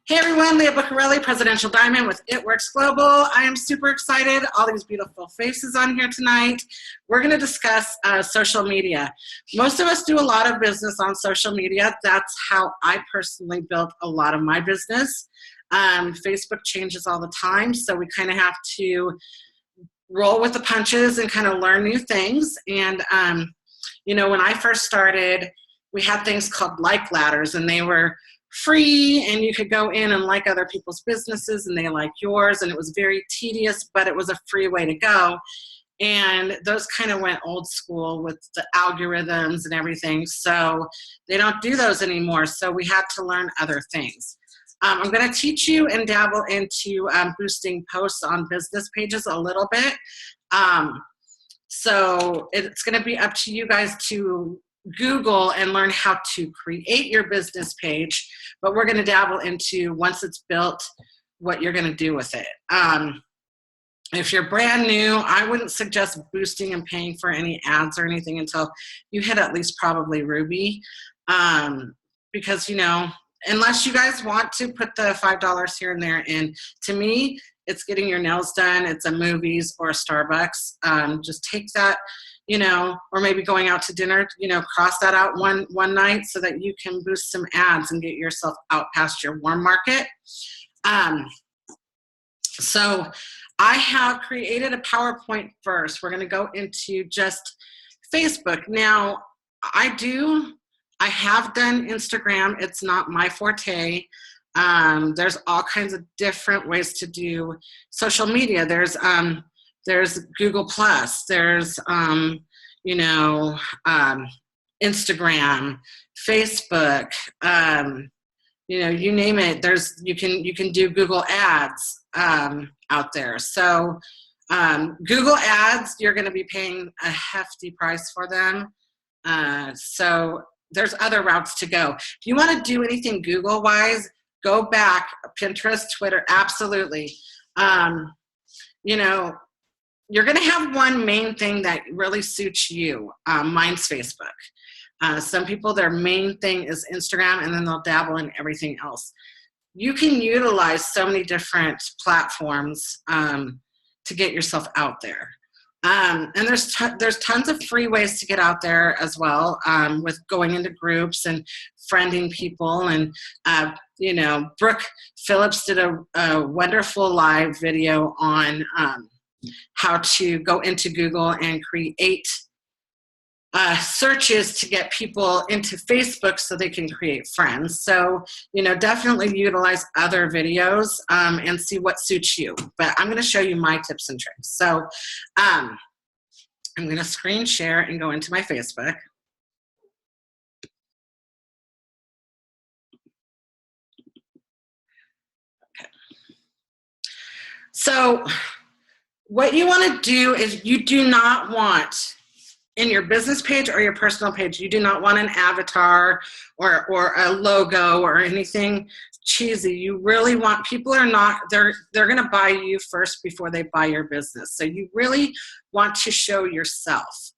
Hey everyone, Leah Buccarelli, Presidential Diamond with It Works Global. I am super excited. All these beautiful faces on here tonight. We're going to discuss social media. Most of us do a lot of business on social media. That's how I personally built a lot of my business. Facebook changes all the time, so we kind of have to roll with the punches and kind of learn new things. And you know, when I first started, we had things called like ladders, and they were free, and you could go in and like other people's businesses and they like yours, and it was very tedious, but it was a free way to go. And those kind of went old school with the algorithms and everything, so they don't do those anymore. So we had to learn other things. I'm going to teach you and dabble into boosting posts on business pages a little bit. So it's going to be up to you guys to Google and learn how to create your business page, but we're going to dabble into, once it's built, what you're going to do with it. If you're brand new, I wouldn't suggest boosting and paying for any ads or anything until you hit at least probably Ruby, because, you know, unless you guys want to put the $5 here and there in, to me, it's getting your nails done, it's a Movies or a Starbucks. Just take that, you know, or maybe going out to dinner, you know, cross that out one night so that you can boost some ads and get yourself out past your warm market. So I have created a PowerPoint first. We're going to go into just Facebook. Now, I have done Instagram. It's not my forte. There's all kinds of different ways to do social media. There's Google Plus, there's, you know, Instagram, Facebook, you know, you name it. You can do Google ads out there. So Google ads, you're going to be paying a hefty price for them. So there's other routes to go. If you want to do anything Google wise, go back, Pinterest, Twitter, absolutely. You know, you're going to have one main thing that really suits you. Mine's Facebook. Some people, their main thing is Instagram, and then they'll dabble in everything else. You can utilize so many different platforms to get yourself out there. And there's tons of free ways to get out there as well, with going into groups and friending people. And, you know, Brooke Phillips did a wonderful live video on how to go into Google and create searches to get people into Facebook so they can create friends. So, you know, definitely utilize other videos and see what suits you. But I'm going to show you my tips and tricks. So I'm going to screen share and go into my Facebook. Okay. So what you want to do is, you do not want, in your business page or your personal page, you do not want an avatar or a logo or anything cheesy. You really want, people are not, they're going to buy you first before they buy your business. So you really want to show yourself.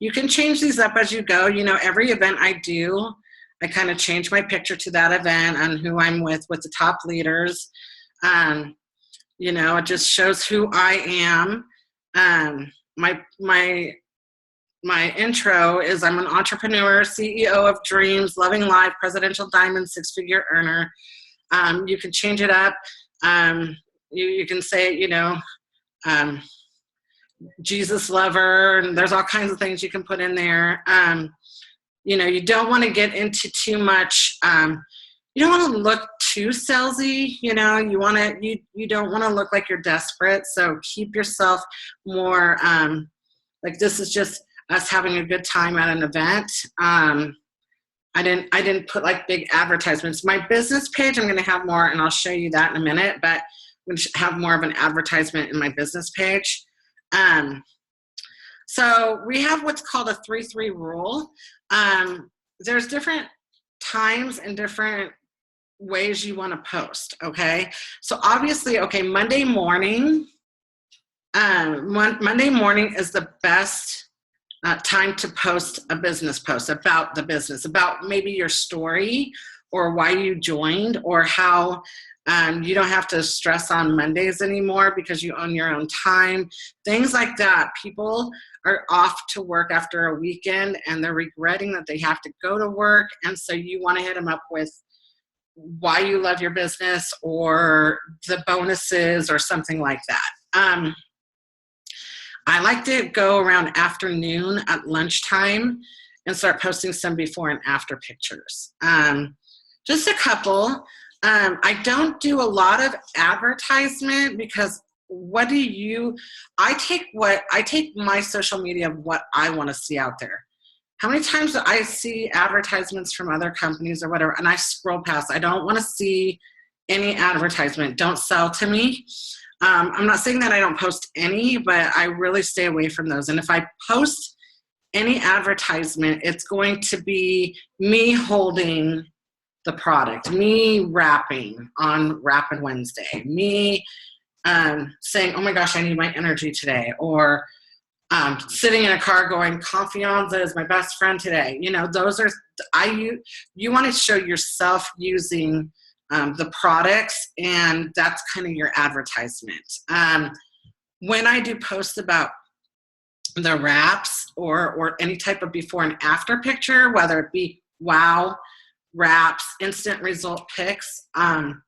You can change these up as you go. You know, every event I do, I kind of change my picture to that event and who I'm with the top leaders. You know, it just shows who I am. My intro is, I'm an entrepreneur, CEO of dreams, loving life, presidential diamond, six-figure earner. You can change it up. You can say, you know, Jesus lover, and there's all kinds of things you can put in there. You know, you don't want to get into too much. You don't want to look too salesy, you know, you don't want to look like you're desperate. So keep yourself more, like this is just us having a good time at an event. I didn't put like big advertisements. My business page, I'm going to have more, and I'll show you that in a minute, but I'm going to have more of an advertisement in my business page. So we have what's called a 3-3 rule. There's different times and different ways you want to post. Okay. So obviously, okay, Monday morning is the best time to post a business post about the business, about maybe your story or why you joined, or how you don't have to stress on Mondays anymore because you own your own time, things like that. People are off to work after a weekend and they're regretting that they have to go to work, and so you want to hit them up with why you love your business or the bonuses or something like that. I like to go around afternoon at lunchtime and start posting some before and after pictures. Just a couple. I don't do a lot of advertisement because I take my social media of what I want to see out there. How many times do I see advertisements from other companies or whatever, and I scroll past? I don't want to see any advertisement. Don't sell to me. I'm not saying that I don't post any, but I really stay away from those. And if I post any advertisement, it's going to be me holding the product, me rapping on Rapping Wednesday, me saying, oh my gosh, I need my energy today, or sitting in a car going, Confianza is my best friend today. You know, those are, you want to show yourself using the products, and that's kind of your advertisement. When I do posts about the wraps or any type of before and after picture, whether it be wow, wraps, instant result pics, I'm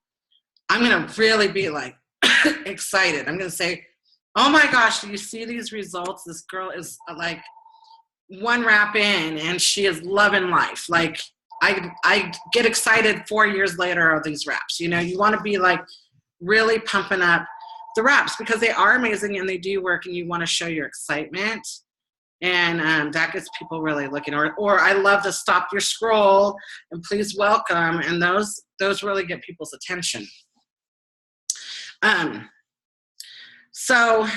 going to really be like excited. I'm going to say, oh my gosh, do you see these results? This girl is like one wrap in and she is loving life. Like, I get excited 4 years later of these wraps. You know, you want to be like really pumping up the wraps because they are amazing and they do work, and you want to show your excitement. And that gets people really looking. Or I love the stop your scroll and please welcome. And those really get people's attention. So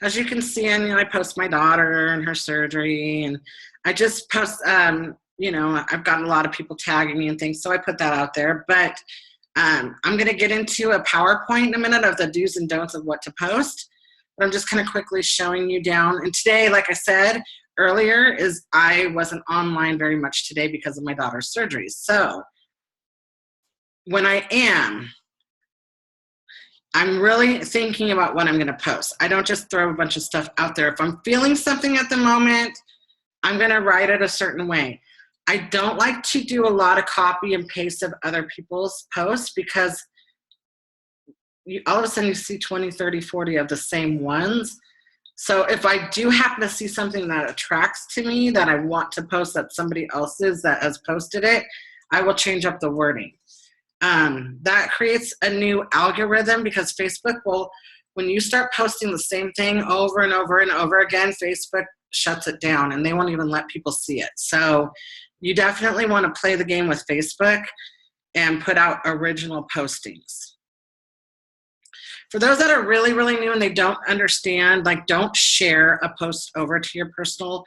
as you can see, I post my daughter and her surgery, and I just post, I've gotten a lot of people tagging me and things, so I put that out there. But I'm going to get into a PowerPoint in a minute of the do's and don'ts of what to post. But I'm just kind of quickly showing you down. And today, like I said earlier, I wasn't online very much today because of my daughter's surgery. So when I'm really thinking about what I'm going to post. I don't just throw a bunch of stuff out there. If I'm feeling something at the moment, I'm going to write it a certain way. I don't like to do a lot of copy and paste of other people's posts because all of a sudden you see 20, 30, 40 of the same ones. So if I do happen to see something that attracts to me that I want to post that somebody else's that has posted it, I will change up the wording. That creates a new algorithm because Facebook will, when you start posting the same thing over and over and over again, Facebook shuts it down and they won't even let people see it. So you definitely want to play the game with Facebook and put out original postings. For those that are really, really new and they don't understand, like, don't share a post over to your personal,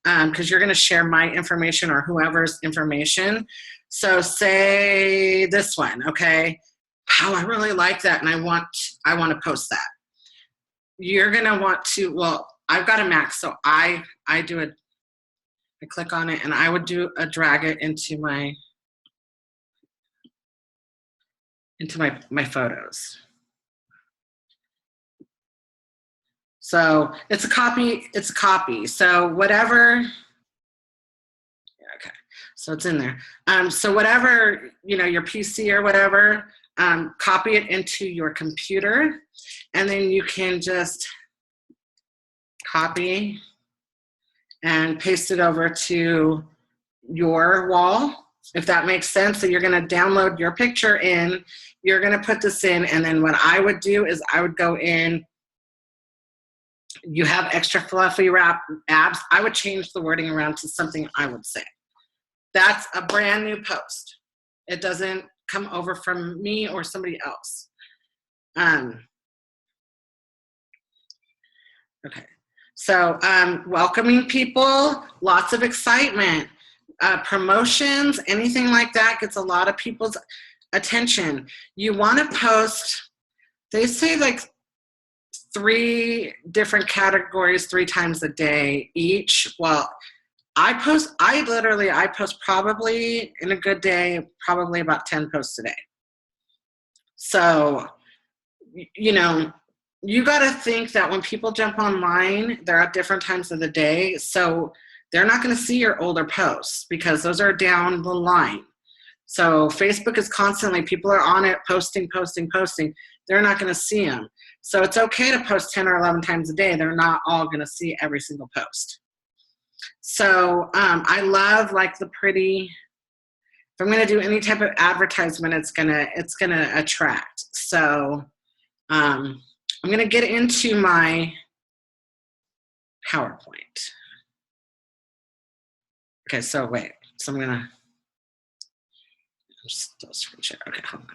because you're going to share my information or whoever's information. So say this one, okay? Wow, I really like that, and I want to post that. You're going to want to, well, I've got a Mac, so I click on it, and I would drag it into my photos. So it's a copy. So whatever, okay, so it's in there. So whatever, your PC or whatever, copy it into your computer, and then you can just copy and paste it over to your wall, if that makes sense. So you're gonna download your picture in, you're gonna put this in, and then what I would do is I would go in, you have extra fluffy wrap abs, I would change the wording around to something I would say. That's a brand new post. It doesn't come over from me or somebody else. Okay, so welcoming people, lots of excitement, promotions, anything like that gets a lot of people's attention. You want to post, they say like 3 different categories 3 times a day each. Well, I post probably in a good day, probably about 10 posts a day. So, you know, you got to think that when people jump online, they're at different times of the day. So they're not going to see your older posts because those are down the line. So Facebook is constantly, people are on it, posting. They're not going to see them. So it's okay to post 10 or 11 times a day. They're not all going to see every single post. So I love like the pretty, if I'm going to do any type of advertisement, it's gonna attract. So I'm going to get into my PowerPoint. Okay, so wait. So I'm going to still screen share. Okay, hold on.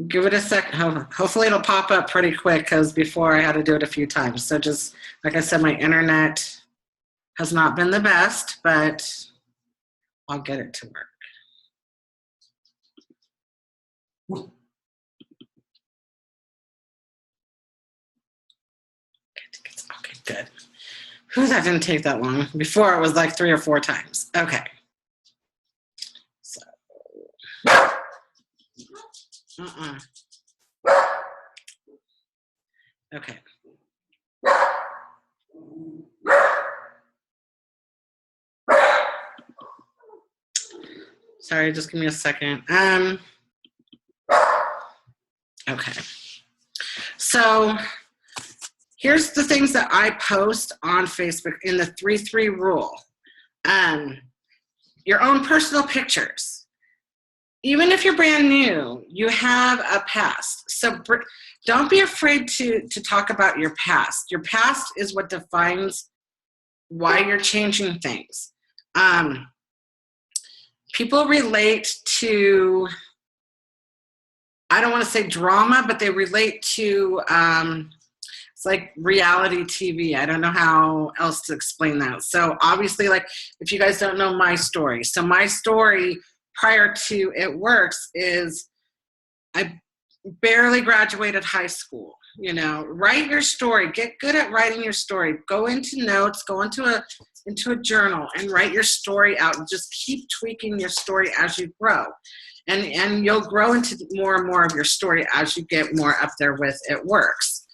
Give it a sec. Hopefully it'll pop up pretty quick because before I had to do it a few times. So just, like I said, my internet has not been the best, but I'll get it to work. Okay, good. Whew, that didn't take that long. Before it was like 3 or 4 times. Okay. So. Okay. Sorry, just give me a second. Okay. So here's the things that I post on Facebook in the 3-3 rule. Your own personal pictures. Even if you're brand new, you have a past. So don't be afraid to talk about your past. Your past is what defines why you're changing things. People relate to, I don't want to say drama, but they relate to, it's like reality TV. I don't know how else to explain that. So obviously, like, if you guys don't know my story. So my story prior to It Works is I barely graduated high school. You know, write your story. Get good at writing your story. Go into notes. Go into a journal and write your story out. And just keep tweaking your story as you grow, and you'll grow into more and more of your story as you get more up there with It Works.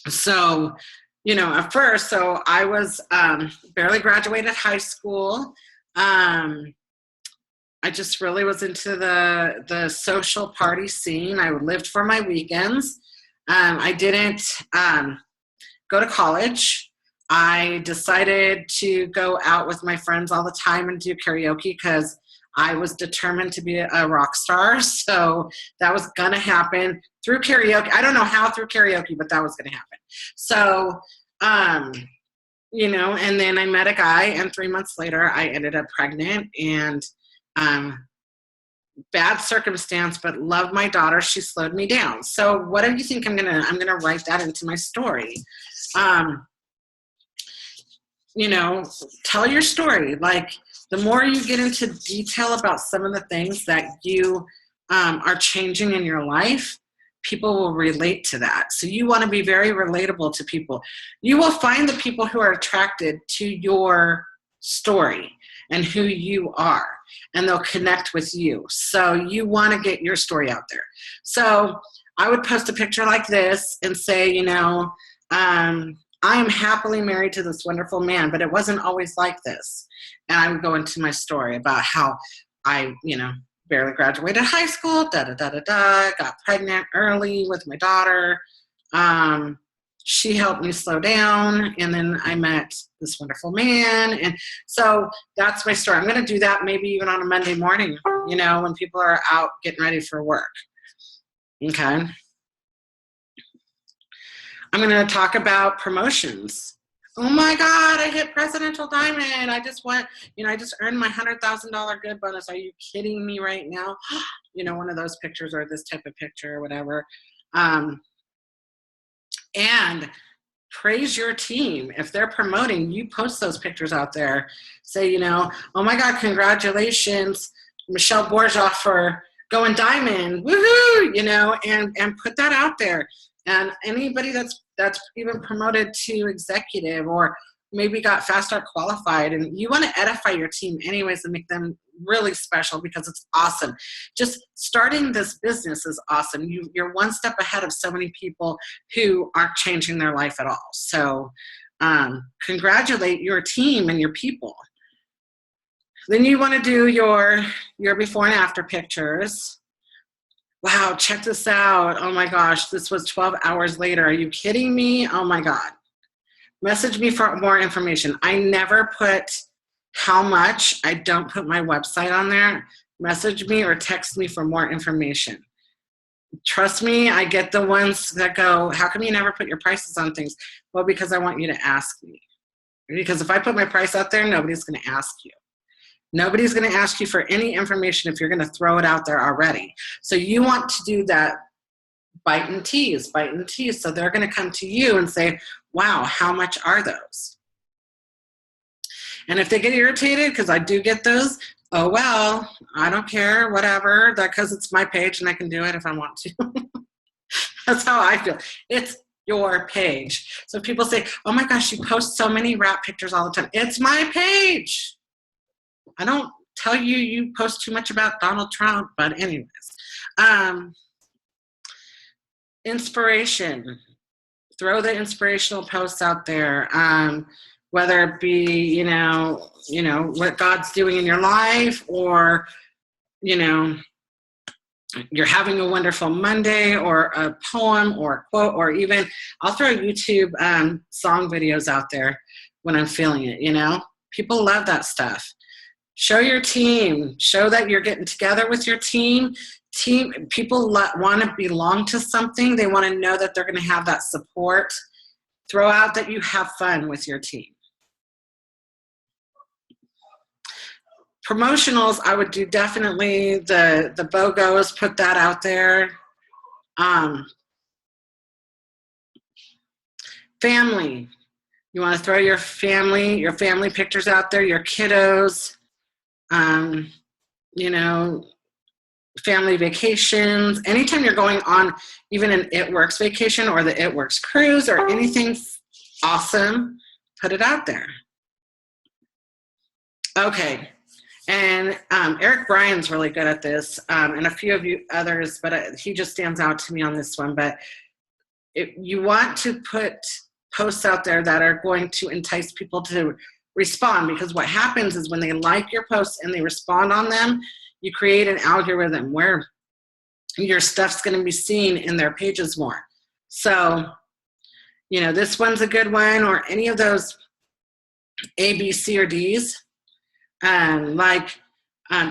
So, you know, at first, so I was barely graduated high school. I just really was into the social party scene. I lived for my weekends. I didn't go to college. I decided to go out with my friends all the time and do karaoke because I was determined to be a rock star. So that was going to happen through karaoke. I don't know how through karaoke, but that was going to happen. So, you know, and then I met a guy, and 3 months later, I ended up pregnant, and bad circumstance, but love my daughter. She slowed me down. So what do you think I'm gonna write that into my story? You know, tell your story. Like, the more you get into detail about some of the things that you are changing in your life, people will relate to that. So you want to be very relatable to people. You will find the people who are attracted to your story and who you are, and they'll connect with you. So you want to get your story out there. So I would post a picture like this and say, you know, I am happily married to this wonderful man, but it wasn't always like this. And I would go into my story about how I, you know, barely graduated high school, got pregnant early with my daughter. She helped me slow down, and then I met this wonderful man. And so that's my story. I'm going to do that maybe even on a Monday morning, you know, when people are out getting ready for work. Okay. I'm going to talk about promotions. Oh my God, I hit Presidential Diamond. I just went, you know, I just earned my $100,000 good bonus. Are you kidding me right now? You know, one of those pictures, or this type of picture or whatever. And praise your team. If they're promoting, you post those pictures out there. Say, you know, oh my God, congratulations Michelle Borja for going diamond, woohoo, you know, and put that out there. And anybody that's even promoted to executive or maybe got Fast Start qualified, and you want to edify your team anyways and make them really special because it's awesome. Just starting this business is awesome. You're one step ahead of so many people who aren't changing their life at all. So congratulate your team and your people. Then you want to do your before and after pictures. Wow, check this out. Oh my gosh, this was 12 hours later. Are you kidding me? Oh my God. Message me for more information. I never put how much. I don't put my website on there. Message me or text me for more information. Trust me, I get the ones that go, how come you never put your prices on things? Well, because I want you to ask me. Because if I put my price out there, nobody's going to ask you. Nobody's going to ask you for any information if you're going to throw it out there already. So you want to do that bite and tease. So they're going to come to you and say, wow, how much are those? And if they get irritated, because I do get those, oh, well, I don't care, whatever, because it's my page and I can do it if I want to. That's how I feel. It's your page. So people say, oh my gosh, you post so many wrap pictures all the time. It's my page. I don't tell you you post too much about Donald Trump, but anyways. Inspiration. Throw the inspirational posts out there. Whether it be, you know, what God's doing in your life, or, you know, you're having a wonderful Monday, or a poem or a quote, or even I'll throw YouTube song videos out there when I'm feeling it, you know. People love that stuff. Show your team. Show that you're getting together with your team. People want to belong to something. They want to know that they're going to have that support. Throw out that you have fun with your team. Promotionals, I would do definitely the BOGOs, put that out there. Family. You want to throw your family pictures out there, your kiddos, you know, family vacations. Anytime you're going on even an It Works vacation or the It Works cruise or anything awesome, put it out there. Okay. And Eric Bryan's really good at this, and a few of you others, but he just stands out to me on this one. But you want to put posts out there that are going to entice people to respond, because what happens is when they like your posts and they respond on them, you create an algorithm where your stuff's going to be seen in their pages more. So, you know, this one's a good one, or any of those A, B, C, or D's.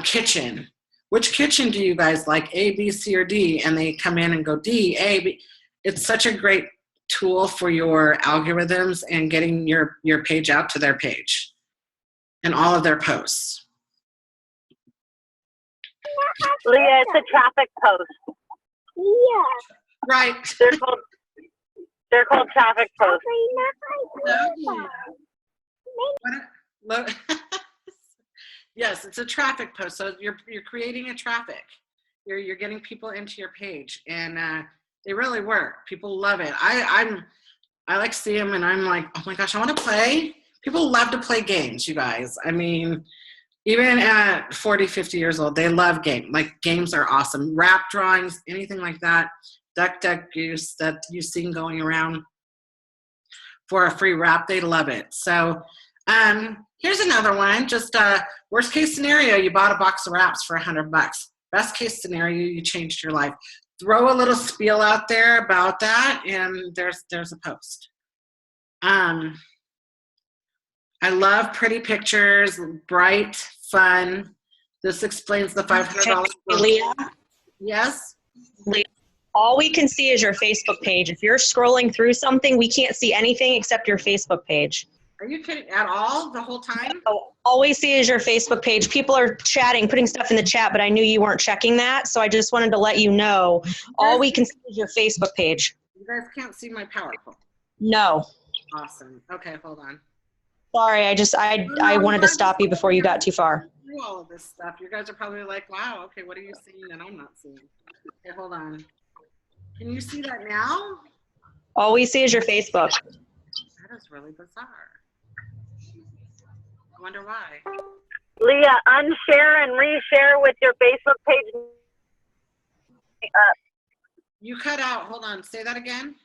Kitchen. Which kitchen do you guys like, A, B, C, or D? And they come in and go D, A, B. It's such a great tool for your algorithms and getting your page out to their page and all of their posts. Leah, it's a traffic post. Yeah. Right. They're called traffic posts. Look. Yes, it's a traffic post. So you're creating a traffic. You're getting people into your page, and they really work. People love it. I like see them, and I'm like, oh my gosh, I want to play. People love to play games, you guys. I mean, even at 40, 50 years old, they love games. Like, games are awesome. Rap drawings, anything like that. Duck, Duck, Goose that you've seen going around for a free rap, they love it. So here's another one. Just worst case scenario, you bought a box of wraps for $100. Best case scenario, you changed your life. Throw a little spiel out there about that, and there's a post. I love pretty pictures, bright, fun. This explains the $500. Leah? Yes? Leah, all we can see is your Facebook page. If you're scrolling through something, we can't see anything except your Facebook page. Are you kidding? At all? The whole time? So all we see is your Facebook page. People are chatting, putting stuff in the chat, but I knew you weren't checking that, so I just wanted to let you know. All we can see is your Facebook page. You guys can't see my PowerPoint. No. Awesome. Okay, hold on. Sorry, I wanted to stop you before you got too far. through all of this stuff. You guys are probably like, wow, okay, what are you seeing that I'm not seeing? Okay, hold on. Can you see that now? All we see is your Facebook. That is really bizarre. I wonder why. Leah, unshare and reshare with your Facebook page. You cut out. Hold on. Say that again.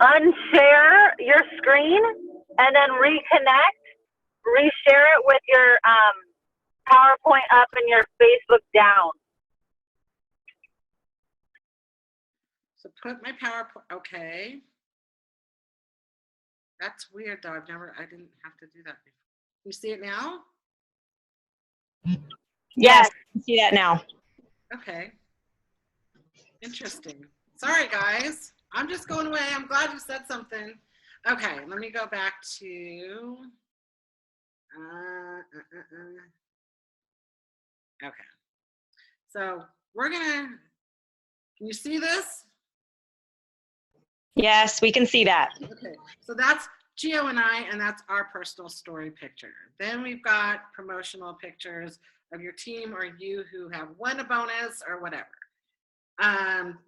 Unshare your screen and then reconnect. Reshare it with your PowerPoint up and your Facebook down. So put my PowerPoint. Okay. That's weird though. I didn't have to do that before. You see it now? Yes, I can see that now. Okay. Interesting. Sorry, guys. I'm just going away. I'm glad you said something. Okay, let me go back to. Okay. So we're gonna. Can you see this? Yes, we can see that. Okay. So that's Gio and I, and that's our personal story picture. Then we've got promotional pictures of your team or you who have won a bonus or whatever.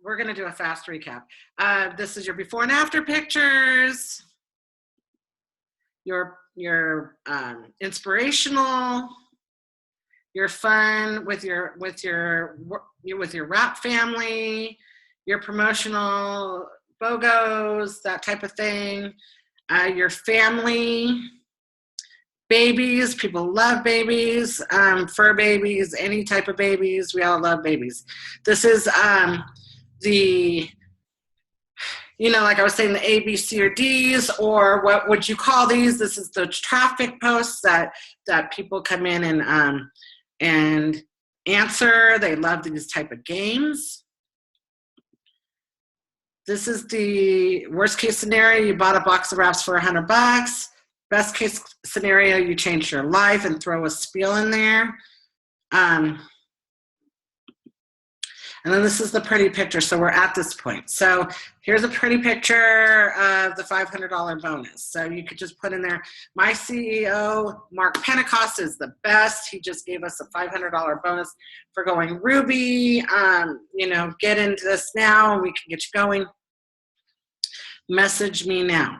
We're going to do a fast recap. This is your before and after pictures, your inspirational, your fun with your rap family, your promotional BOGOs, that type of thing, your family, babies. People love babies, fur babies, any type of babies. We all love babies. This is like I was saying, the A, B, C, or D's, or what would you call these? This is the traffic posts that people come in and answer. They love these type of games. This is the worst case scenario. You bought a box of wraps for $100. Best case scenario, you change your life and throw a spiel in there. And then this is the pretty picture. So we're at this point. So here's a pretty picture of the $500 bonus. So you could just put in there, my CEO, Mark Pentecost, is the best. He just gave us a $500 bonus for going Ruby. Get into this now and we can get you going. Message me now.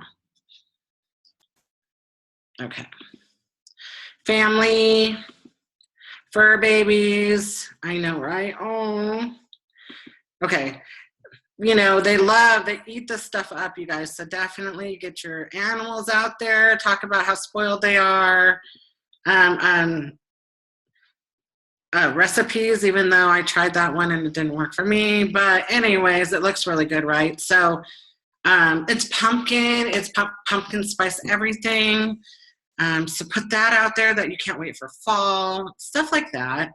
Okay. Family, fur babies. I know, right? Oh. Okay. They eat this stuff up, you guys. So definitely get your animals out there. Talk about how spoiled they are. Recipes, even though I tried that one and it didn't work for me. But anyways, it looks really good, right? So it's pumpkin. It's pumpkin spice everything. So put that out there that you can't wait for fall. Stuff like that.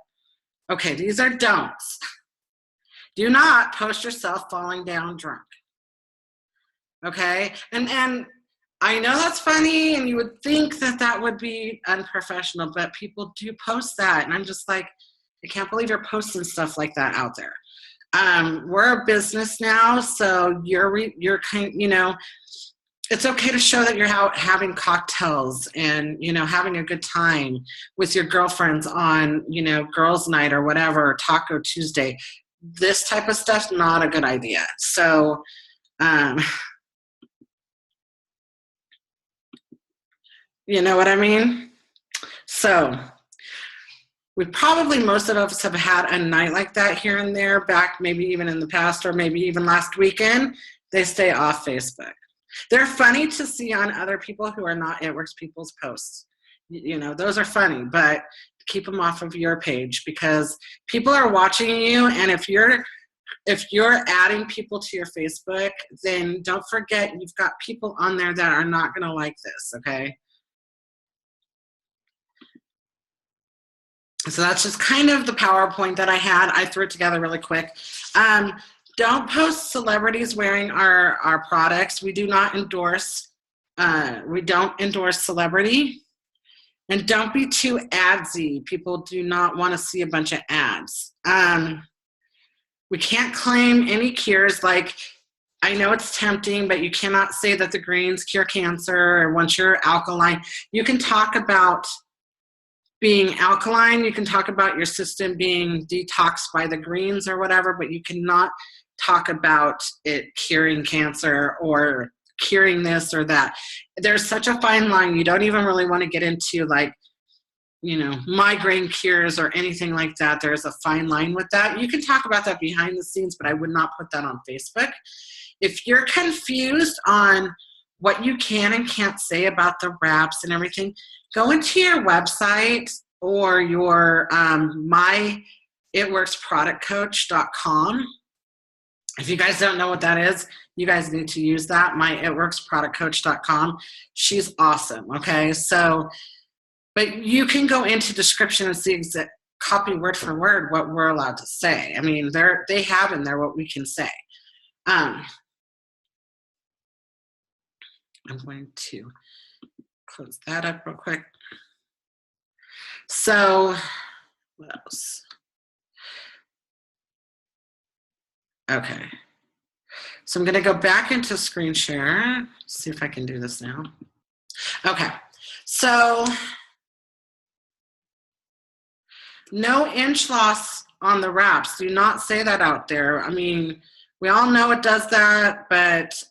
Okay, these are don'ts. Do not post yourself falling down drunk. Okay? And I know that's funny and you would think that would be unprofessional, but people do post that. And I'm just like, I can't believe you're posting stuff like that out there. We're a business now, so you're kind, it's okay to show that you're out having cocktails and, having a good time with your girlfriends on, girls' night or whatever, Taco Tuesday. This type of stuff's not a good idea. So, you know what I mean? So, most of us have had a night like that here and there, back maybe even in the past or maybe even last weekend. They stay off Facebook. They're funny to see on other people who are not It Works People's posts. Those are funny, but keep them off of your page because people are watching you. And if you're adding people to your Facebook, then don't forget you've got people on there that are not going to like this, okay? So that's just kind of the PowerPoint that I had. I threw it together really quick. Don't post celebrities wearing our products. We do not endorse. We don't endorse celebrity. And don't be too adsy. People do not want to see a bunch of ads. We can't claim any cures. Like, I know it's tempting, but you cannot say that the greens cure cancer or once you're alkaline. You can talk about being alkaline. You can talk about your system being detoxed by the greens or whatever, but you cannot talk about it curing cancer or curing this or that. There's such a fine line. You don't even really want to get into like, you know, migraine cures or anything like that. There's a fine line with that. You can talk about that behind the scenes, but I would not put that on Facebook. If you're confused on what you can and can't say about the wraps and everything, go into your website or your myitworksproductcoach.com. If you guys don't know what that is, you guys need to use that, myitworksproductcoach.com. She's awesome, okay? So, but you can go into description and see copy word for word what we're allowed to say. I mean, they have in there what we can say. I'm going to close that up real quick. So, what else? Okay. So I'm going to go back into screen share. See if I can do this now. Okay. So, no inch loss on the wraps. Do not say that out there. I mean, we all know it does that, but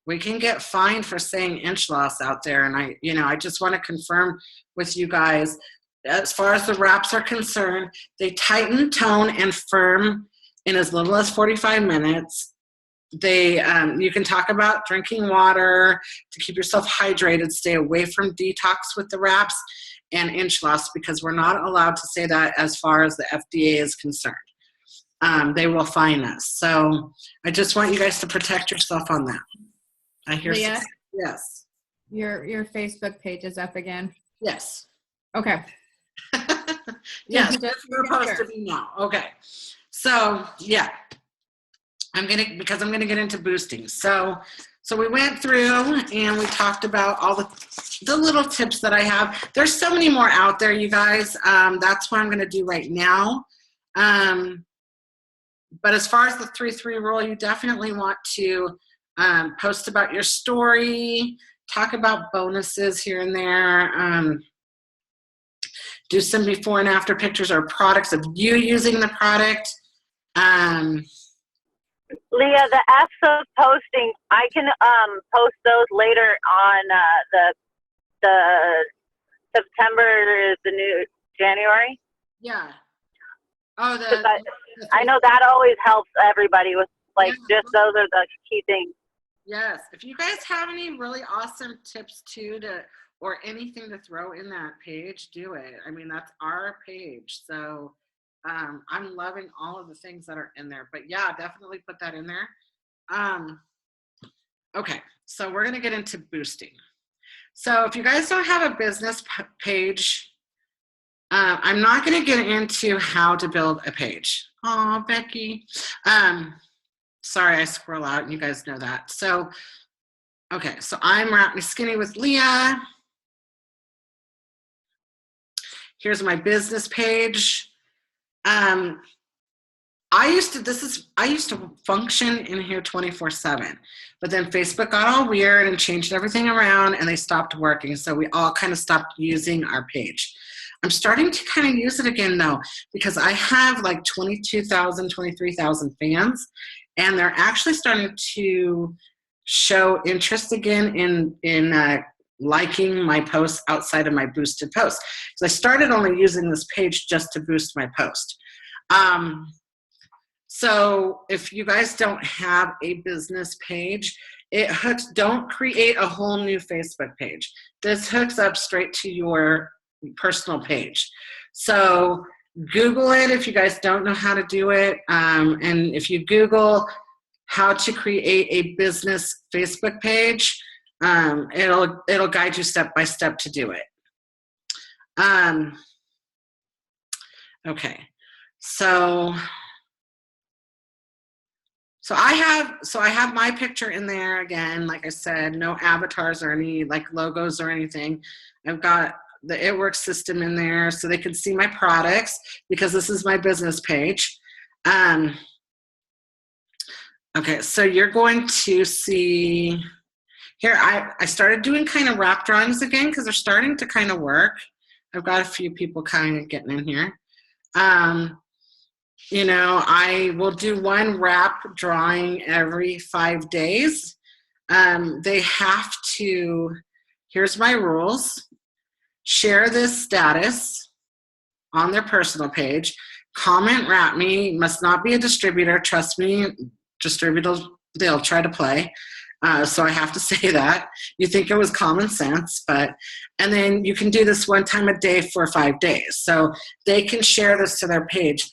we can get fined for saying inch loss out there. And I just want to confirm with you guys, as far as the wraps are concerned, they tighten, tone, and firm in as little as 45 minutes. They, you can talk about drinking water to keep yourself hydrated, stay away from detox with the wraps, and inch loss, because we're not allowed to say that as far as the FDA is concerned. They will fine us. So I just want you guys to protect yourself on that. I hear. Leah? Yes. Your Facebook page is up again. Yes. Okay. Yes, Just we're supposed to be now. Okay. So yeah, I'm gonna get into boosting. So we went through and we talked about all the little tips that I have. There's so many more out there, you guys. That's what I'm gonna do right now. But as far as the 3-3 rule, you definitely want to post about your story, talk about bonuses here and there, do some before and after pictures or products of you using the product. Leah, the F's of posting, I can post those later on the September is the new January. Yeah. Oh, I know that always helps everybody with just those are the key things. Yes. If you guys have any really awesome tips too or anything to throw in that page, do it. I mean, that's our page. So I'm loving all of the things that are in there. But yeah, definitely put that in there. Okay, so we're going to get into boosting. So if you guys don't have a business page, I'm not going to get into how to build a page. Oh, Becky. Sorry, I scroll out, and you guys know that. So, okay, so I'm Wrap Me Skinny with Leah. Here's my business page. I used to function in here 24/7, but then Facebook got all weird and changed everything around, and they stopped working. So we all kind of stopped using our page. I'm starting to kind of use it again though, because I have like 22,000, 23,000 fans, and they're actually starting to show interest again in liking my posts outside of my boosted posts. So I started only using this page just to boost my post. So if you guys don't have a business page, don't create a whole new Facebook page. This hooks up straight to your personal page. So Google it if you guys don't know how to do it. And if you Google how to create a business Facebook page, it'll guide you step by step to do it. Okay, so I have my picture in there again. Like I said, no avatars or any like logos or anything. I've got the It Works system in there so they can see my products because this is my business page. Okay, so you're going to see here, I started doing kind of wrap drawings again because they're starting to kind of work. I've got a few people kind of getting in here. You know, I will do one wrap drawing every 5 days. They have to, here's my rules, share this status on their personal page, comment, wrap me, must not be a distributor, trust me, distributors, they'll try to play. So I have to say that. You think it was common sense, and then you can do this one time a day for 5 days. So they can share this to their page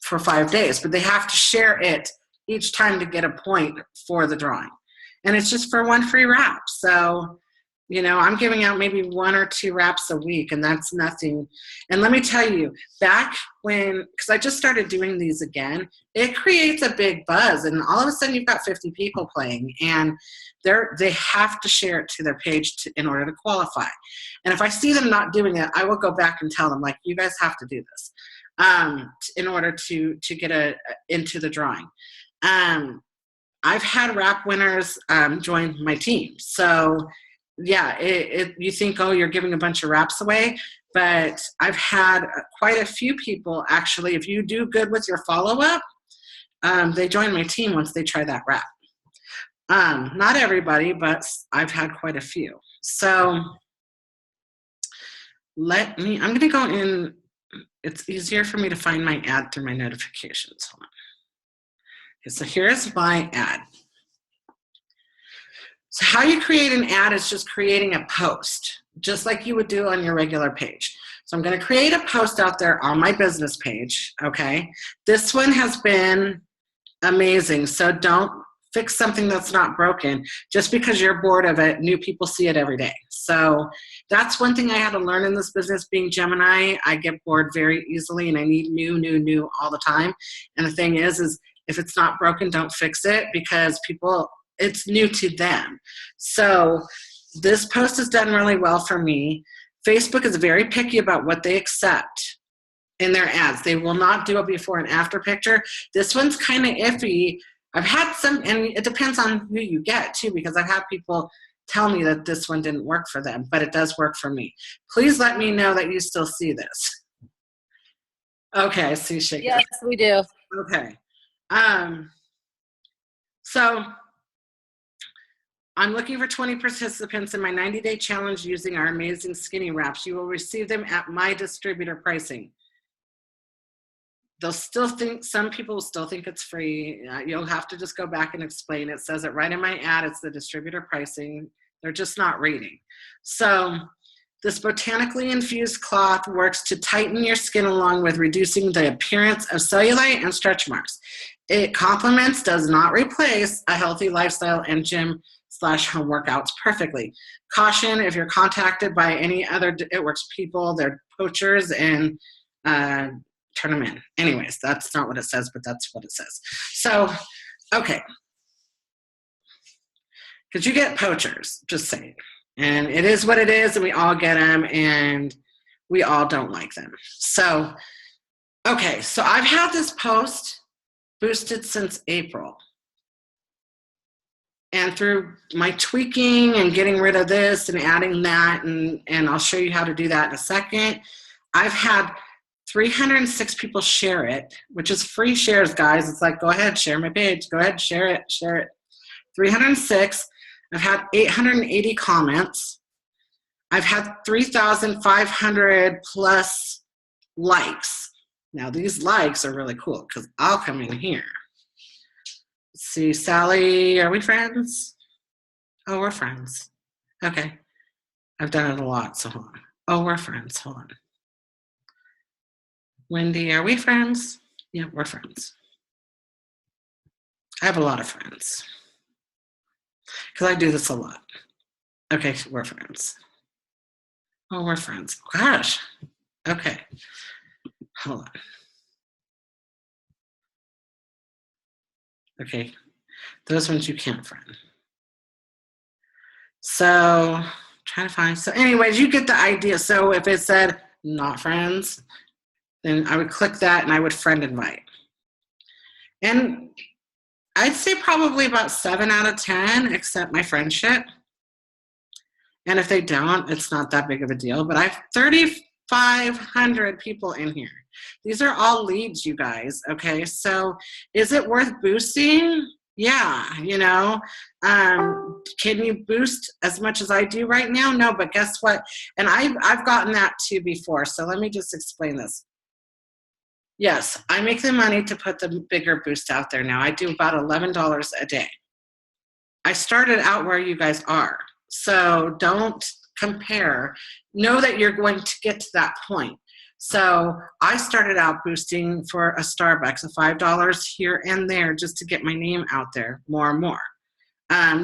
for 5 days, but they have to share it each time to get a point for the drawing. And it's just for one free wrap. So, you know, I'm giving out maybe 1 or 2 wraps a week, and that's nothing. And let me tell you, back when, because I just started doing these again, it creates a big buzz, and all of a sudden you've got 50 people playing, and they have to share it to their page in order to qualify. And if I see them not doing it, I will go back and tell them, like, you guys have to do this in order to get into the drawing. I've had wrap winners join my team. So yeah, you think, oh, you're giving a bunch of wraps away, but I've had quite a few people actually, if you do good with your follow-up, they join my team once they try that wrap. Not everybody, but I've had quite a few. So I'm going to go in. It's easier for me to find my ad through my notifications. Hold on. Okay, so here's my ad. So how you create an ad is just creating a post, just like you would do on your regular page. So I'm going to create a post out there on my business page, okay? This one has been amazing, so don't fix something that's not broken. Just because you're bored of it, new people see it every day. So that's one thing I had to learn in this business, being Gemini. I get bored very easily, and I need new all the time. And the thing is if it's not broken, don't fix it, because it's new to them. So this post has done really well for me. Facebook is very picky about what they accept in their ads. They will not do a before and after picture. This one's kind of iffy. I've had some, and it depends on who you get too, because I've had people tell me that this one didn't work for them, but it does work for me. Please let me know that you still see this. Okay, I see shaking. Yes, we do. Okay. So I'm looking for 20 participants in my 90-day challenge using our amazing skinny wraps. You will receive them at my distributor pricing. Some people will still think it's free. You'll have to just go back and explain. It says it right in my ad. It's the distributor pricing. They're just not reading. So this botanically infused cloth works to tighten your skin along with reducing the appearance of cellulite and stretch marks. It complements, does not replace, a healthy lifestyle and gym/home workouts perfectly. Caution, if you're contacted by any other It Works people, they're poachers, and turn them in. Anyways, that's not what it says, but that's what it says. So, okay. Because you get poachers, just saying. And it is what it is, and we all get them, and we all don't like them. So, okay, so I've had this post boosted since April. And through my tweaking and getting rid of this and adding that, and I'll show you how to do that in a second, I've had 306 people share it, which is free shares, guys. It's like, go ahead, share my page. Go ahead, share it. 306. I've had 880 comments. I've had 3,500 plus likes. Now, these likes are really cool because I'll come in here. Let's see, Sally, are we friends? Oh, we're friends. Okay. I've done it a lot, so hold on. Oh, we're friends. Hold on. Wendy, are we friends? Yeah, we're friends. I have a lot of friends because I do this a lot. Okay, we're friends. Oh, we're friends. Gosh. Okay. Hold on. Okay. Those ones you can't friend. So, trying to find. So, anyways, you get the idea. So, if it said not friends, then I would click that and I would friend invite. And I'd say probably about 7 out of 10 accept my friendship. And if they don't, it's not that big of a deal. But I have 500 people in here. These are all leads, you guys, okay? So is it worth boosting? Yeah, you know. Can you boost as much as I do right now? No, but guess what? And I've gotten that too before, so let me just explain this. Yes, I make the money to put the bigger boost out there now. I do about $11 a day. I started out where you guys are, so don't compare. Know that you're going to get to that point. So I started out boosting for a Starbucks, $5 here and there, just to get my name out there more and more.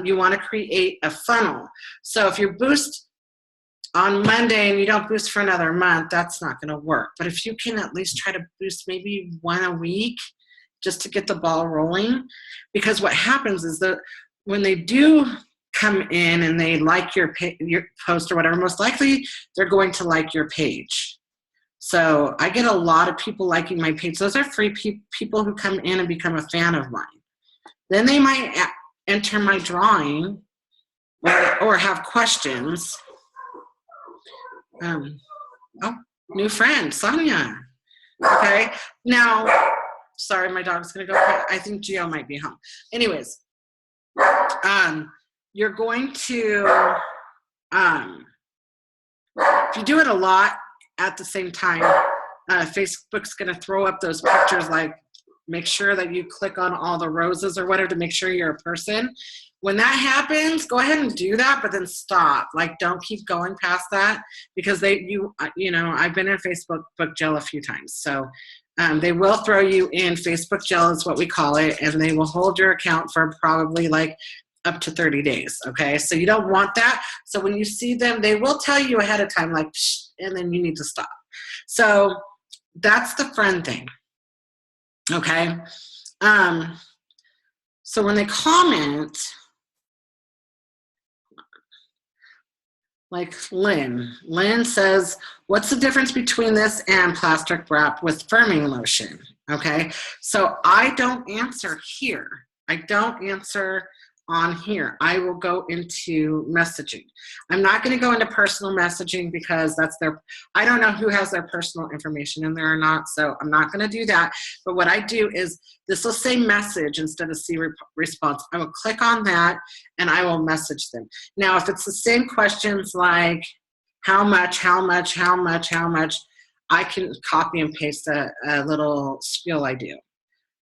You want to create a funnel. So if you boost on Monday and you don't boost for another month, that's not going to work. But if you can at least try to boost maybe one a week just to get the ball rolling, because what happens is that when they do come in and they like your post or whatever, most likely they're going to like your page. So I get a lot of people liking my page. Those are free people who come in and become a fan of mine. Then they might enter my drawing or have questions. Oh, new friend, Sonia. Okay, now, sorry, my dog's gonna go. I think Gio might be home. Anyways, you're going to, if you do it a lot at the same time, Facebook's gonna throw up those pictures, like make sure that you click on all the roses or whatever to make sure you're a person. When that happens, go ahead and do that, but then stop. Like, don't keep going past that, because you know, I've been in Facebook jail a few times. So they will throw you in Facebook jail is what we call it, and they will hold your account for probably like up to 30 days, okay? So you don't want that. So when you see them, they will tell you ahead of time, like, psh, and then you need to stop. So that's the friend thing, okay? So when they comment, like Lynn says, what's the difference between this and plastic wrap with firming lotion? Okay, so I don't answer here. I don't answer on here. I will go into messaging. I'm not going to go into personal messaging because that's I don't know who has their personal information in there or not, so I'm not going to do that. But what I do is, this will say message instead of see response. I will click on that and I will message them. Now, if it's the same questions like how much, I can copy and paste a little spiel I do.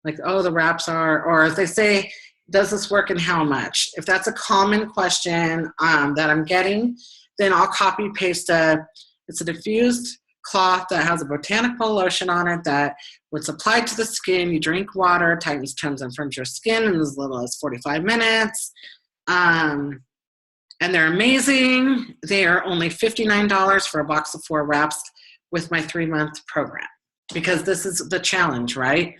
Like, oh, the wraps are, or if they say, does this work and how much? If that's a common question that I'm getting, then I'll copy paste it's a diffused cloth that has a botanical lotion on it that was applied to the skin. You drink water, tightens, tones, and firms your skin in as little as 45 minutes. And they're amazing. They are only $59 for a box of 4 wraps with my 3-month program, because this is the challenge, right?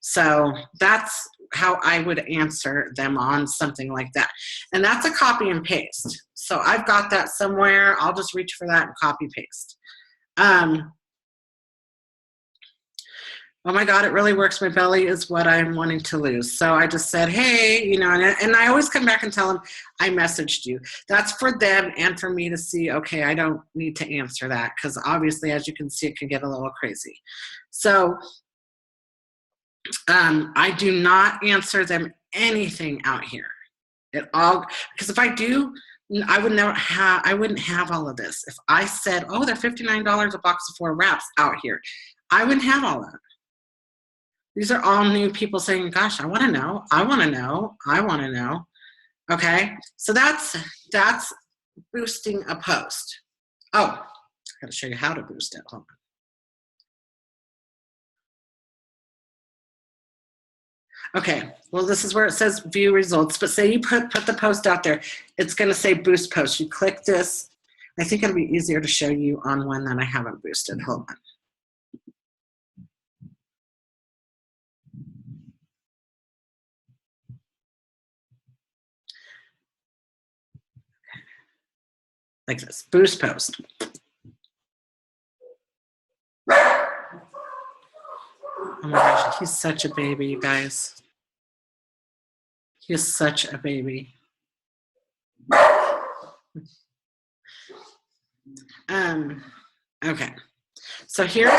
So that's how I would answer them on something like that. And that's a copy and paste. So I've got that somewhere. I'll just reach for that and copy paste. Oh my God, it really works. My belly is what I'm wanting to lose. So I just said, hey, you know, and I always come back and tell them I messaged you. That's for them and for me to see, okay, I don't need to answer that, because obviously, as you can see, it can get a little crazy. So I do not answer them anything out here at all, because if I do, I wouldn't have all of this. If I said, oh, they're $59 a box of 4 wraps out here, I wouldn't have all that. These are all new people saying, gosh, I want to know, I want to know, I want to know. Okay, so that's boosting a post. Oh, I got to show you how to boost it. Hold on. Okay, well, this is where it says view results, but say you put the post out there, it's going to say boost post. You click this. I think it'll be easier to show you on one that I haven't boosted. Hold on. Like this, boost post. Oh my gosh, he's such a baby, you guys. He is such a baby. Okay. So here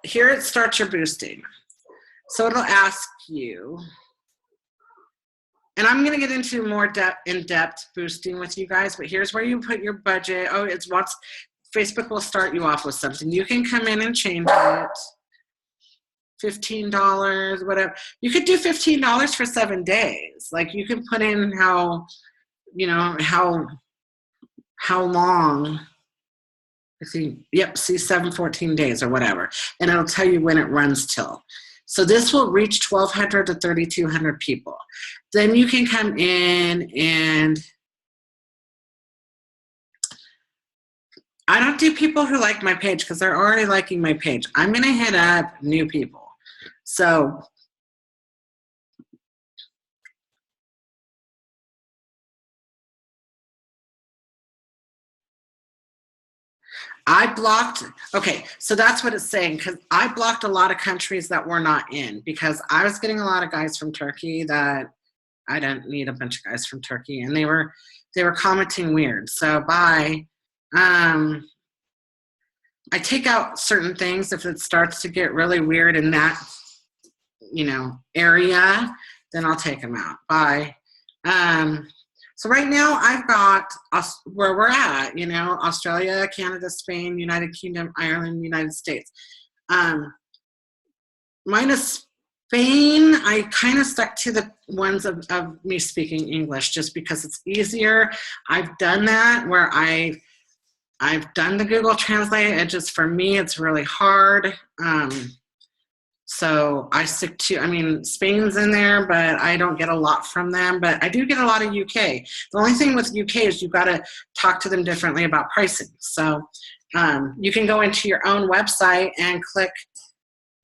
it starts your boosting. So it'll ask you, and I'm going to get into more in-depth boosting with you guys, but here's where you put your budget. Oh, it's what's Facebook will start you off with something. You can come in and change it. $15, whatever. You could do $15 for 7 days. Like you can put in how, you know, how long. See 714 days or whatever, and it'll tell you when it runs till. So this will reach 1,200 to 3,200 people. Then you can come in, and I don't do people who like my page because they're already liking my page. I'm going to hit up new people. So I blocked, okay, so that's what it's saying, because I blocked a lot of countries that we're not in, because I was getting a lot of guys from Turkey that I don't need a bunch of guys from Turkey, and they were commenting weird. So bye. I take out certain things if it starts to get really weird in that, you know, area, then I'll take them out. Bye. So right now I've got where we're at, you know, Australia, Canada, Spain, United Kingdom, Ireland, United States. Minus Spain, I kind of stuck to the ones of me speaking English just because it's easier. I've done that where I've done the Google Translate. It just, for me, it's really hard. So I stick to, I mean, Spain's in there, but I don't get a lot from them. But I do get a lot of UK. The only thing with UK is you've got to talk to them differently about pricing. So you can go into your own website and click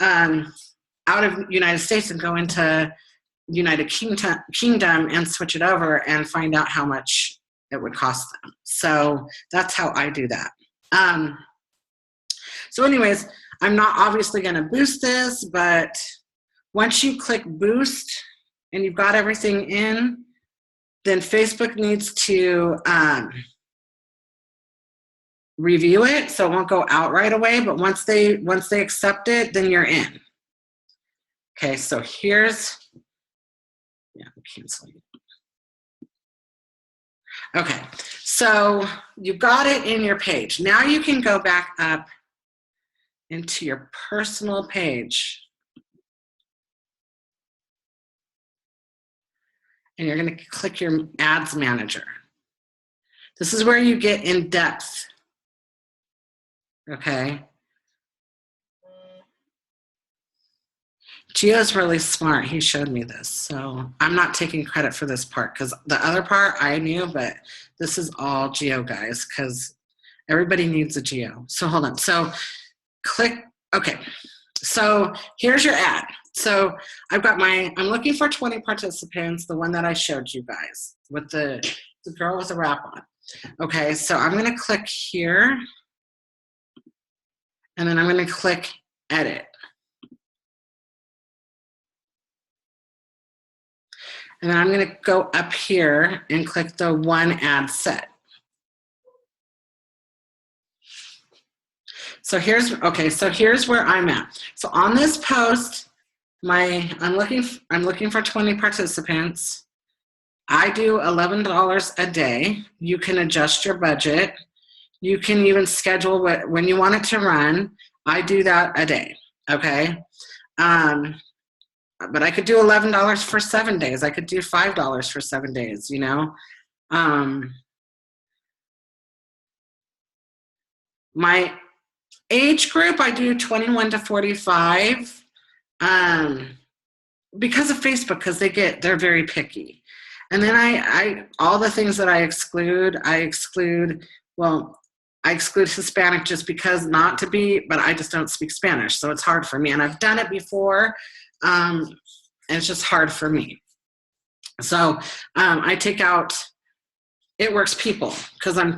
out of United States and go into United Kingdom and switch it over and find out how much it would cost them. So that's how I do that. So anyways, I'm not obviously going to boost this, but once you click boost and you've got everything in, then Facebook needs to review it, so it won't go out right away, but once they accept it, then you're in. Okay, so here's, yeah, I'm canceling. Okay, so you've got it in your page. Now you can go back up into your personal page. And you're going to click your ads manager. This is where you get in depth. Okay. Gio's really smart. He showed me this. So I'm not taking credit for this part because the other part I knew, but this is all Gio, guys, because everybody needs a Gio. So hold on. So click, okay. So here's your ad. So I've got I'm looking for 20 participants, the one that I showed you guys with the girl with the wrap on. Okay, so I'm gonna click here and then I'm gonna click edit. And then I'm gonna go up here and click the one ad set. So here's where I'm at. So on this post, I'm looking for 20 participants. I do $11 a day. You can adjust your budget. You can even schedule when you want it to run. I do that a day, okay? But I could do $11 for 7 days. I could do $5 for 7 days, you know? My age group, I do 21 to 45 because of Facebook, because they're very picky. And then I all the things that I exclude Hispanic just because not to be, but I just don't speak Spanish, so it's hard for me. And I've done it before, and it's just hard for me. So I take out It Works people because I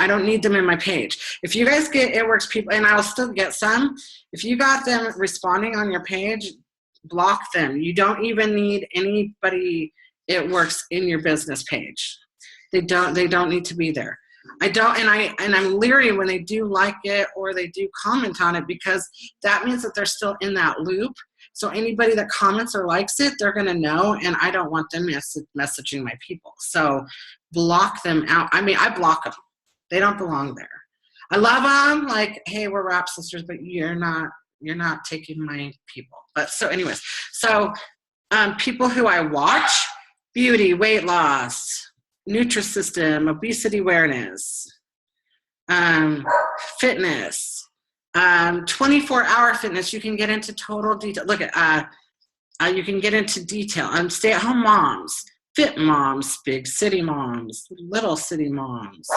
don't need them in my page. If you guys get It Works people, and I'll still get some, if you got them responding on your page, block them. You don't even need anybody It Works in your business page. They don't need to be there. I don't, and I'm leery when they do like it or they do comment on it, because that means that they're still in that loop. So anybody that comments or likes it, they're going to know, and I don't want them messaging my people. So block them out. I mean, I block them. They don't belong there. I love them, like, hey, we're rap sisters, but you're not taking my people. But so anyways, so people who I watch: beauty, weight loss, Nutrisystem, obesity awareness, fitness, 24-hour fitness. You can get into total detail. Look at, you can get into detail. Stay-at-home moms, fit moms, big city moms, little city moms,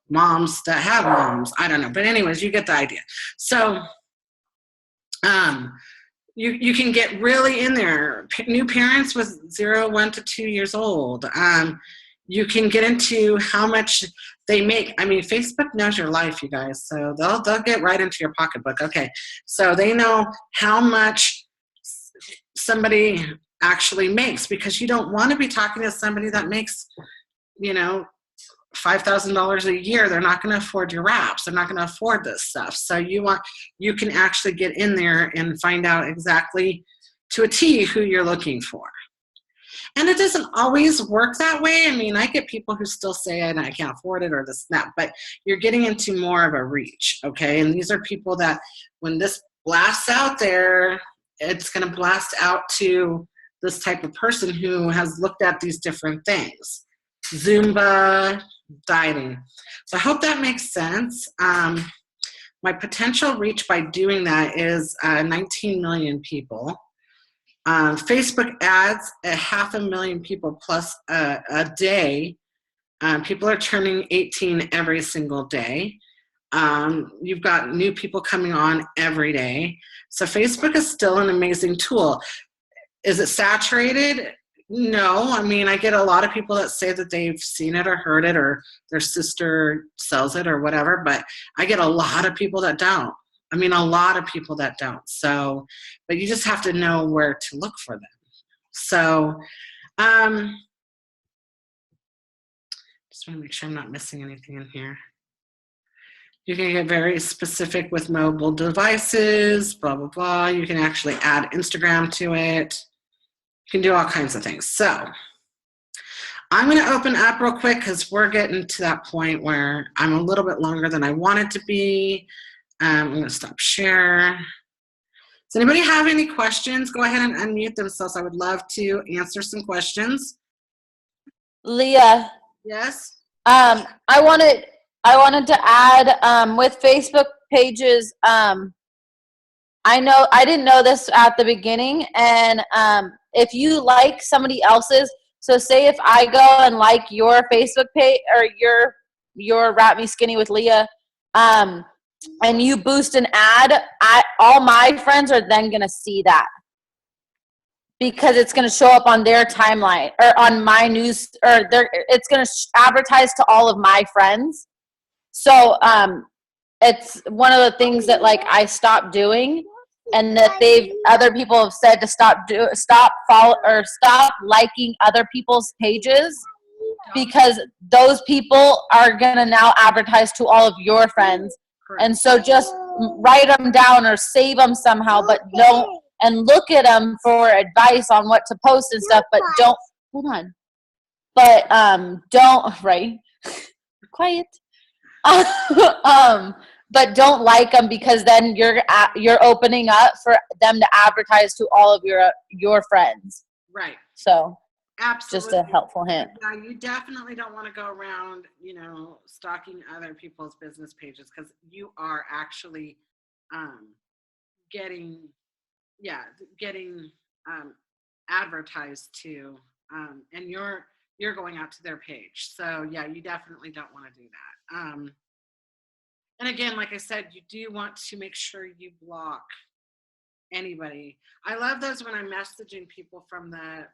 moms that have moms. I don't know. But anyways, you get the idea. So you can get really in there. New parents with 0, 1 to 2 years old. You can get into how much they make. I mean, Facebook knows your life, you guys. So they'll get right into your pocketbook. Okay, so they know how much somebody actually makes, because you don't want to be talking to somebody that makes, $5,000 a year. They're not going to afford your wraps. They're not going to afford this stuff. So you can actually get in there and find out exactly to a T who you're looking for. And it doesn't always work that way. I mean, I get people who still say, I can't afford it or this and that, but you're getting into more of a reach, okay? And these are people that when this blasts out there, it's going to blast out to this type of person who has looked at these different things. Zumba, dieting. So I hope that makes sense. My potential reach by doing that is 19 million people. Facebook ads, 500,000 people plus a day. People are turning 18 every single day. You've got new people coming on every day. So Facebook is still an amazing tool. Is it saturated? No. I mean, I get a lot of people that say that they've seen it or heard it or their sister sells it or whatever, but I get a lot of people that don't. I mean, a lot of people that don't. So, but you just have to know where to look for them. So, just want to make sure I'm not missing anything in here. You can get very specific with mobile devices, blah, blah, blah. You can actually add Instagram to it. You can do all kinds of things. So I'm going to open up real quick because we're getting to that point where I'm a little bit longer than I want it to be. I'm going to stop share. Does anybody have any questions? Go ahead and unmute themselves. I would love to answer some questions. Leah, Yes? I wanted to add with Facebook pages. I know I didn't know this at the beginning, and if you like somebody else's, so say if I go and like your Facebook page or your Wrap Me Skinny with Leah, and you boost an ad, all my friends are then gonna see that because it's gonna show up on their timeline or on my news, or it's gonna advertise to all of my friends. So it's one of the things that like I stopped doing, and that other people have said to stop liking other people's pages, because those people are gonna now advertise to all of your friends. And so just write them down or save them somehow, but don't, and look at them for advice on what to post and stuff, but don't, hold on. But don't, right? Quiet. But don't like them, because then you're opening up for them to advertise to all of your friends. Right. So absolutely. Just a helpful hint. Yeah, you definitely don't want to go around, stalking other people's business pages, because you are actually getting advertised to, and you're going out to their page. So yeah, you definitely don't want to do that. And again, like I said, you do want to make sure you block anybody. I love those when I'm messaging people from the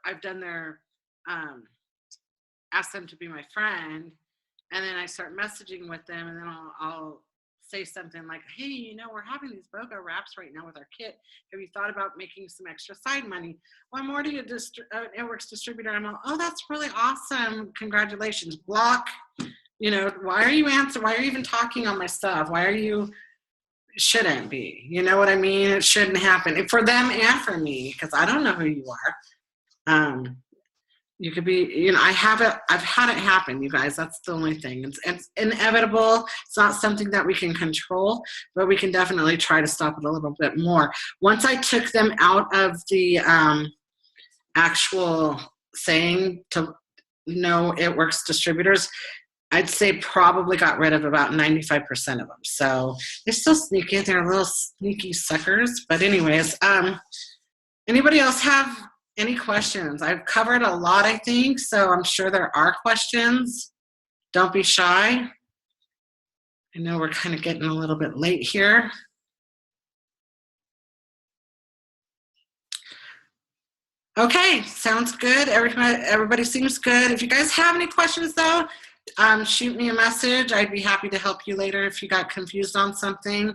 I've done their ask them to be my friend, and then I start messaging with them, and then I'll say something like, hey, you know, we're having these BOGO wraps right now with our kit. Have you thought about making some extra side money? Well, I'm already an Airworks distributor. I'm like, oh, that's really awesome. Congratulations. Block. You know, why are you answering? Why are you even talking on my stuff? Why are you? Shouldn't be. You know what I mean? It shouldn't happen for them and for me, because I don't know who you are. You could be, you know, I've had it happen, you guys. That's the only thing. It's inevitable. It's not something that we can control, but we can definitely try to stop it a little bit more. Once I took them out of the actual saying to no It Works distributors, I'd say probably got rid of about 95% of them. So they're still sneaky. They're little sneaky suckers. But anyways, anybody else have any questions? I've covered a lot, I think, so I'm sure there are questions. Don't be shy. I know we're kind of getting a little bit late here. Okay, sounds good. Everybody seems good. If you guys have any questions, though, shoot me a message. I'd be happy to help you later if you got confused on something.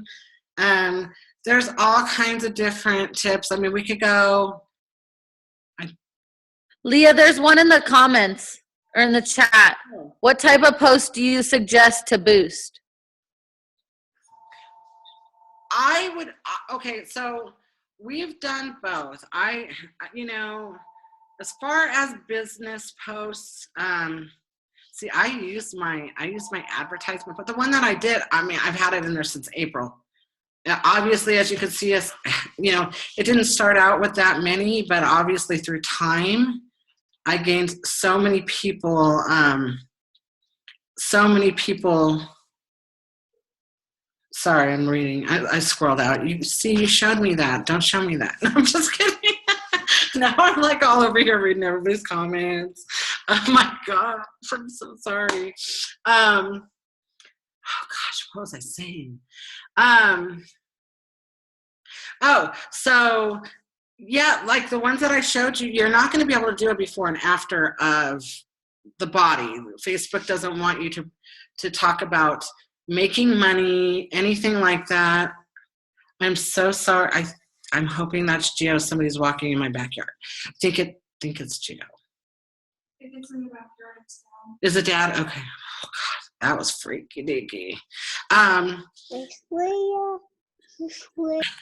There's all kinds of different tips. I mean, we could go. Leah, there's one in the comments or in the chat. What type of post do you suggest to boost? I would, okay, so we've done both. You know, as far as business posts, see, I use my advertisement, but the one that I did, I mean, I've had it in there since April. Obviously, as you can see, you know, it didn't start out with that many, but obviously through time, I gained so many people, sorry, I'm reading. I scrolled out. You see, you showed me that. Don't show me that. No, I'm just kidding. Now I'm like all over here reading everybody's comments. Oh my God, I'm so sorry. Oh gosh, what was I saying? Oh, so yeah, like the ones that I showed you, you're not going to be able to do a before and after of the body. Facebook doesn't want you to talk about making money, anything like that. I'm so sorry. I'm hoping that's Gio. Somebody's walking in my backyard. I think it's Gio. If it's in the backyard, it's down. Is it Dad? Okay. Oh God, that was freaky deaky.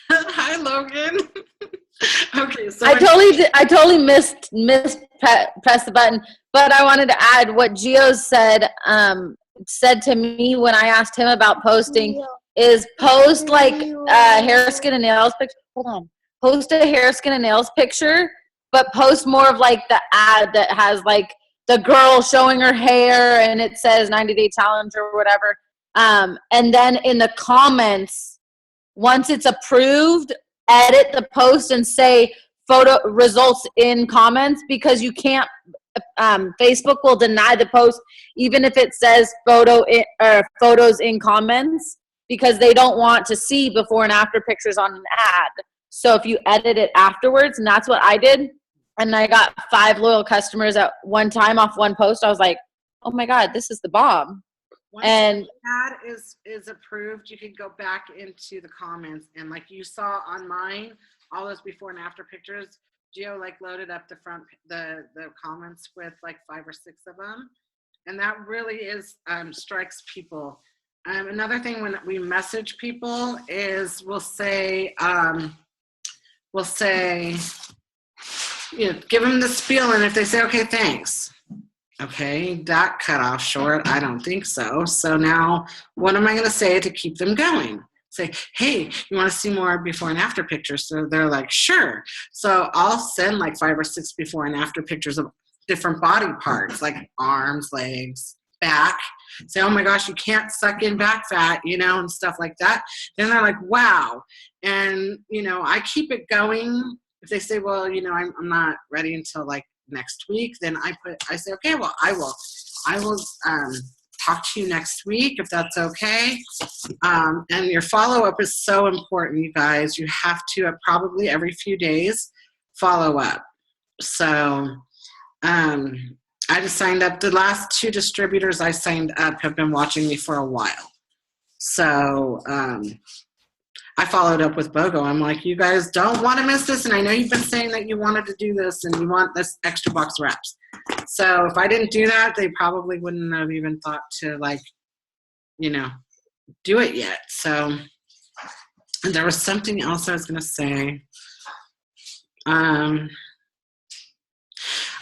Hi, Logan. Okay, so I totally missed press the button, but I wanted to add what Gio said to me when I asked him about posting is post like hair, skin, and nails picture. Hold on. Post a hair, skin, and nails picture, but post more of like the ad that has like the girl showing her hair and it says 90-day challenge or whatever. And then in the comments, once it's approved, edit the post and say photo results in comments, because you can't, Facebook will deny the post even if it says photos in comments, because they don't want to see before and after pictures on an ad. So if you edit it afterwards, and that's what I did, and I got 5 loyal customers at one time off one post, I was like, oh my God, this is the bomb. Once And the ad is approved, you can go back into the comments, and like you saw on mine, all those before and after pictures, Gio like loaded up the comments with like 5 or 6 of them, and that really is strikes people. Another thing when we message people is we'll say you know, give them the spiel, and if they say okay, thanks. Okay, that cut off short. I don't think so. So now what am I going to say to keep them going? Say, hey, you want to see more before and after pictures? So they're like, sure. So I'll send like 5 or 6 before and after pictures of different body parts, like arms, legs, back. Say, oh my gosh, you can't suck in back fat, you know, and stuff like that. Then they're like, wow. And, you know, I keep it going. If they say, well, you know, I'm not ready until like next week, then I say, okay, well, I will talk to you next week if that's okay. And your follow-up is so important, you guys. You have to probably every few days follow up. So I just signed up. The last 2 distributors I signed up have been watching me for a while. So I followed up with BOGO. I'm like, you guys don't want to miss this, and I know you've been saying that you wanted to do this and you want this extra box wraps. So if I didn't do that, they probably wouldn't have even thought to, like, you know, do it yet. So and there was something else I was going to say.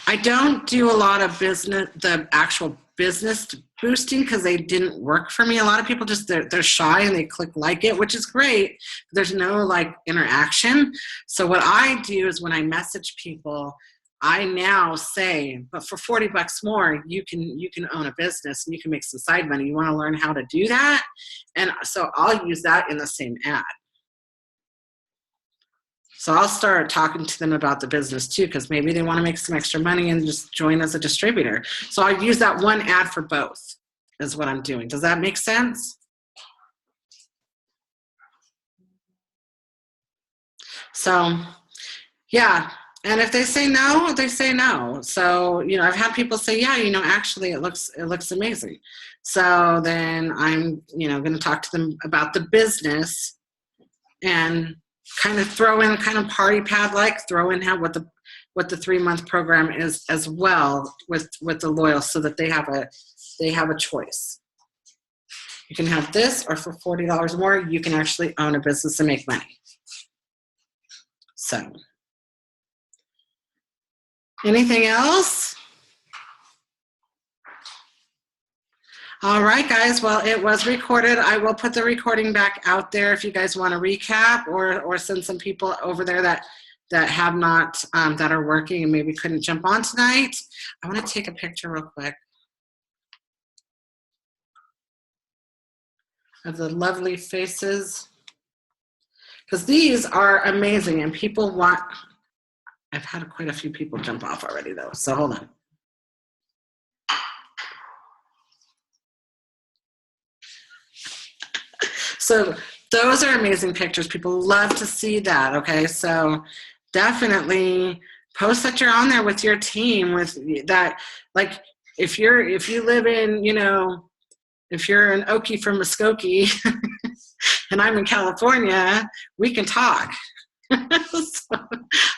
I don't do a lot of business, the actual business boosting, because they didn't work for me. A lot of people just, they're shy and they click like it, which is great. But there's no like interaction. So what I do is when I message people, I now say, but for $40 more, you can own a business and you can make some side money. You want to learn how to do that? And so I'll use that in the same ad. So I'll start talking to them about the business too, because maybe they want to make some extra money and just join as a distributor. So I use that one ad for both is what I'm doing. Does that make sense? So yeah, and if they say no, they say no. So, you know, I've had people say, yeah, you know, actually it looks amazing. So then I'm, you know, going to talk to them about the business and kind of throw in kind of party pad, like throw in what the 3-month program is as well with the loyal, so that they have a choice. You can have this, or for $40 more, you can actually own a business and make money. So, anything else? All right, guys. Well, it was recorded. I will put the recording back out there if you guys want to recap, or send some people over there that have not, that are working and maybe couldn't jump on tonight. I want to take a picture real quick of the lovely faces, because these are amazing and people want. I've had quite a few people jump off already though, so hold on. So those are amazing pictures. People love to see that, okay? So definitely post that you're on there with your team, with that. Like if you live in, you know, if you're an Okie from Muskogee and I'm in California, we can talk. So,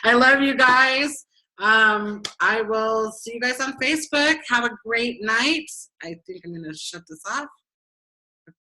I love you guys. I will see you guys on Facebook. Have a great night. I think I'm going to shut this off.